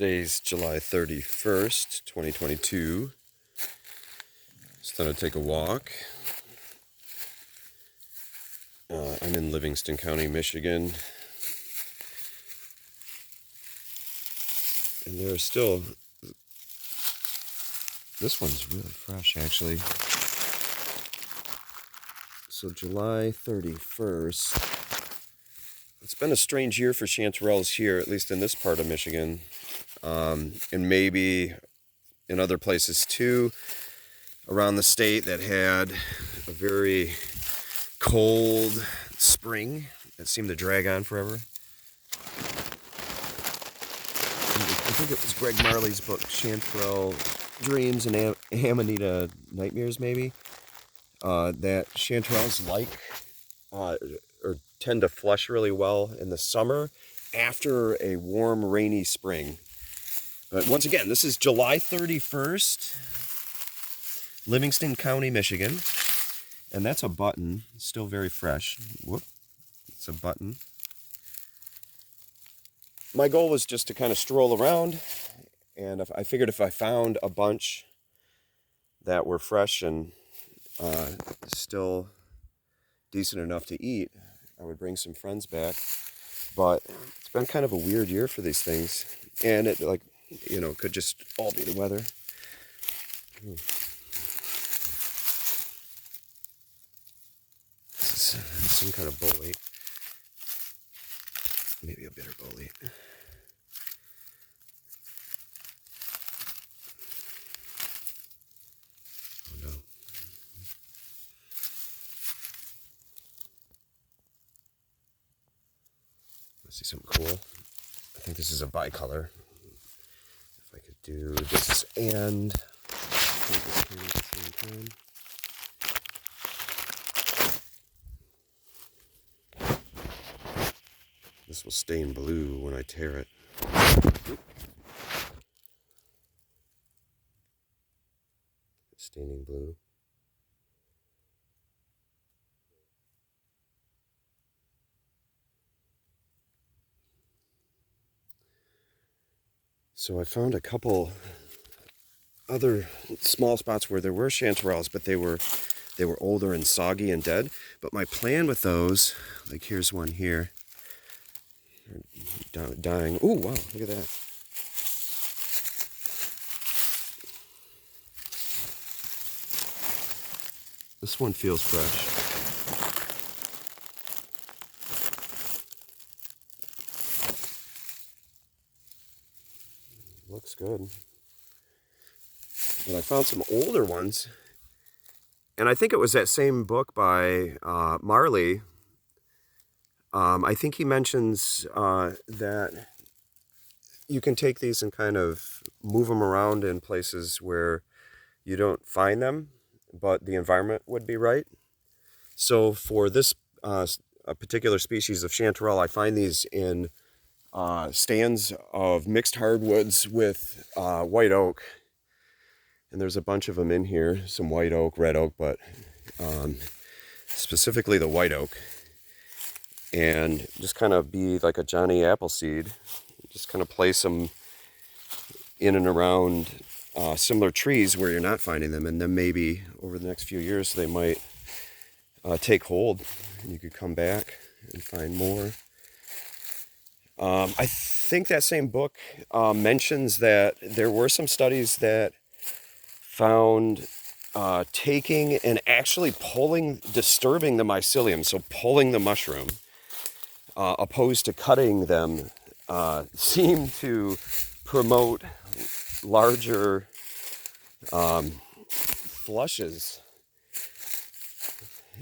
Today's July 31st, 2022. Just thought I'd take a walk. I'm in Livingston County, Michigan. And there are still... This one's really fresh, actually. So July 31st. It's been a strange year for chanterelles here, at least in this part of Michigan. And maybe in other places too, around the state that had a very cold spring that seemed to drag on forever. I think it was Greg Marley's book, Chanterelle Dreams and Amanita Nightmares, maybe, that chanterelles or tend to flush really well in the summer after a warm, rainy spring. But once again, this is July 31st, Livingston County, Michigan. And that's a button, still very fresh. Whoop, it's a button. My goal was just to kind of stroll around, and I figured if I found a bunch that were fresh and still decent enough to eat, I would bring some friends back. But it's been kind of a weird year for these things, and it could just all be the weather. This is some kind of bolete. Maybe a bitter bolete. Oh no. Let's see something cool. I think this is a bicolor. If I could do this and hold this camera at the same time. This will stain blue when I tear it. It's staining blue. So I found a couple other small spots where there were chanterelles, but they were older and soggy and dead. But my plan with those, like here's one here, dying. Oh wow, look at that. This one feels fresh. Looks good. But I found some older ones, and I think it was that same book by Marley. I think he mentions that you can take these and kind of move them around in places where you don't find them, but the environment would be right. So for this a particular species of chanterelle, I find these in stands of mixed hardwoods with white oak. And there's a bunch of them in here, some white oak, red oak, but specifically the white oak. And just kind of be like a Johnny Appleseed. Just kind of place them in and around similar trees where you're not finding them. And then maybe over the next few years they might take hold. And you could come back and find more. I think that same book mentions that there were some studies that found taking and actually disturbing the mycelium, so pulling the mushroom, opposed to cutting them, seem to promote larger flushes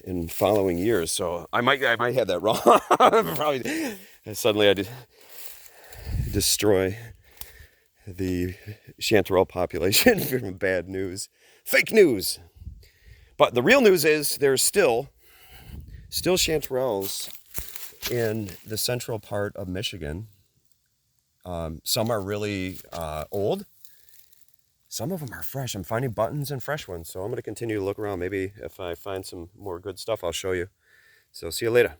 in following years. So I might have that wrong. Probably suddenly I did destroy the chanterelle population from bad news. Fake news. But the real news is there's still chanterelles in the central part of Michigan. Some are really old. Some of them are fresh. I'm finding buttons and fresh ones. So I'm going to continue to look around. Maybe if I find some more good stuff, I'll show you. So see you later.